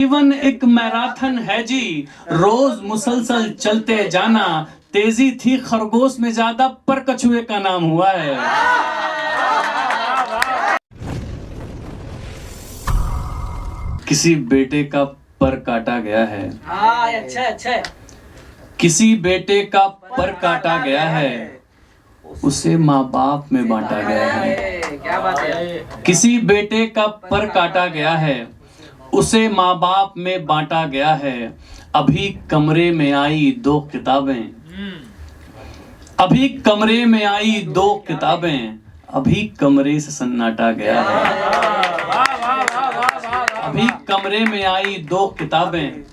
जीवन एक मैराथन है जी, रोज मुसलसल चलते जाना। तेजी थी खरगोश में ज्यादा, पर कछुए का नाम हुआ है। किसी बेटे का पर काटा गया है। अच्छा। किसी बेटे का पर काटा गया है, उसे माँ बाप में बांटा गया है। क्या बात है। किसी बेटे का पर काटा गया है, उसे माँ बाप में बांटा गया है। अभी कमरे में आई दो किताबें, अभी कमरे में आई दो किताबें, अभी कमरे से सन्नाटा गया है। अभी कमरे में आई दो किताबें,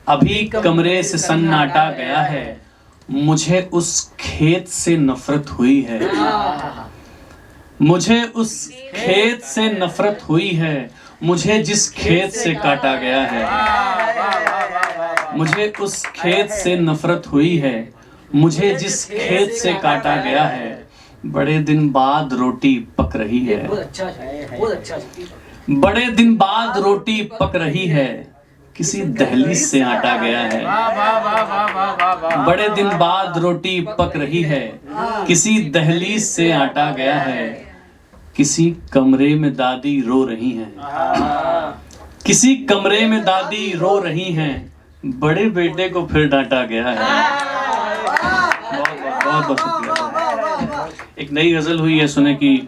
अभी कमरे से सन्नाटा गया है। मुझे उस खेत से नफरत हुई है, मुझे उस खेत से नफरत हुई है, मुझे जिस खेत से काटा गया है। मुझे उस खेत से नफरत हुई है, मुझे जिस खेत से काटा गया है। बड़े दिन बाद रोटी पक रही है, बड़े दिन बाद रोटी पक रही है, किसी दहलीज से आटा गया है। बड़े दिन बाद रोटी पक रही है, किसी दहलीज से आटा गया है। किसी कमरे में दादी रो रही हैं, किसी कमरे में दादी रो रही हैं, बड़े बेटे को फिर डांटा गया है। बहुत बहुत शुक्रिया। एक नई गजल हुई है, सुने कि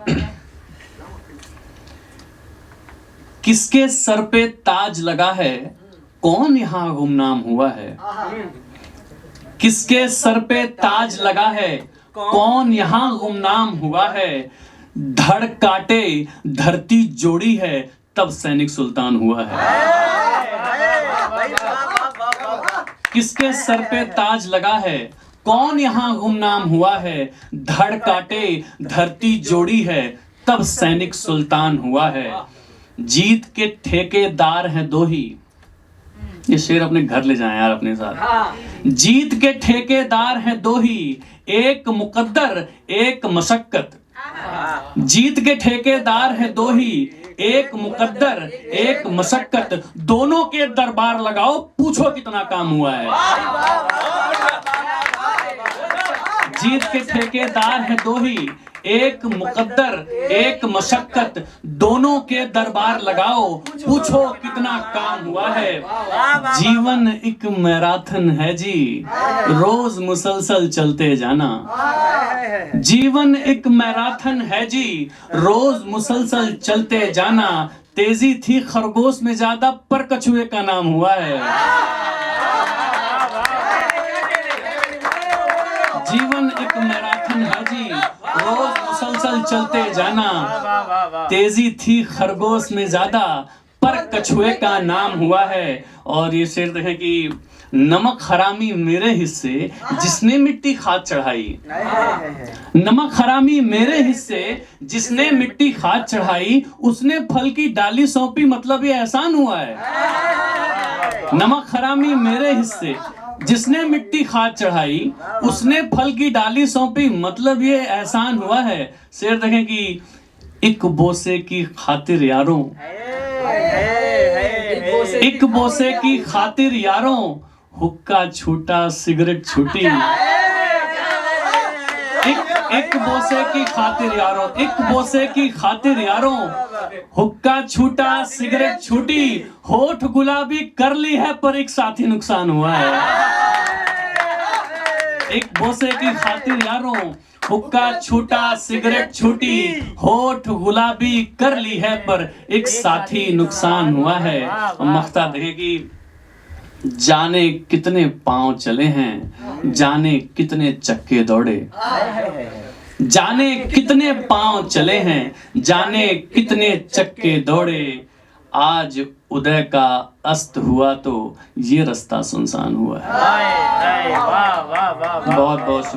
किसके सर पे ताज लगा है, कौन यहाँ गुमनाम हुआ है। किसके सर पे ताज लगा है, कौन यहाँ गुमनाम हुआ है। धड़ काटे धरती जोड़ी है, तब सैनिक सुल्तान हुआ है। किसके सर पे ताज लगा है, कौन यहाँ गुमनाम हुआ है। धड़ काटे धरती जोड़ी है, तब सैनिक सुल्तान हुआ है। जीत के ठेकेदार हैं दो ही, ये शेर अपने घर ले जाएं यार अपने साथ। जीत के ठेकेदार हैं दो ही, एक मुकद्दर एक मशक्कत। जीत के ठेकेदार हैं दो ही, एक मुकद्दर एक मशक्कत। दोनों के दरबार लगाओ, पूछो कितना काम हुआ है। जीत के ठेकेदार हैं दो ही, एक मुकद्दर एक मशक्कत। दोनों के दरबार लगाओ, पूछो कितना काम हुआ है। जीवन एक मैराथन है जी, रोज मुसलसल चलते जाना। जीवन एक मैराथन है जी, रोज मुसलसल चलते जाना। तेजी थी खरगोश में ज्यादा, पर कछुए का नाम हुआ है। जीवन एक मैराथन है जी, रोज मुसलसल चलते जाना। तेजी थी खरगोश में ज्यादा, पर कछुए का नाम हुआ है। और ये शेर देखें कि नमक हरामी मेरे हिस्से, जिसने मिट्टी खाद चढ़ाई। नमक हरामी मेरे हिस्से, जिसने मिट्टी खाद चढ़ाई। उसने फल की डाली सौंपी, मतलब ये एहसान हुआ है। नमक हरामी मेरे हिस्से, जिसने मिट्टी खाद चढ़ाई। उसने फल की डाली सौंपी, मतलब ये एहसान हुआ है। शेर देखें कि एक बोसे की खातिर यारों, एक बोसे की खातिर यारों, हुक्का छूटा सिगरेट छूटी। एक बोसे की खातिर यारों, एक बोसे की खातिर यारों, हुक्का छूटा सिगरेट छूटी। होठ गुलाबी कर ली है, पर एक साथी नुकसान हुआ है। एक बोसे की खातिर यारों, हुक्का छूटा सिगरेट छूटी। होठ गुलाबी कर ली है, पर एक साथी नुकसान हुआ है। मख्ता देखेगी, जाने कितने पांव चले हैं, जाने कितने चक्के दौड़े। जाने कितने पांव चले हैं, जाने कितने चक्के दौड़े। आज उदय का अस्त हुआ तो ये रास्ता सुनसान हुआ है। बहुत बहुत शुक्रिया।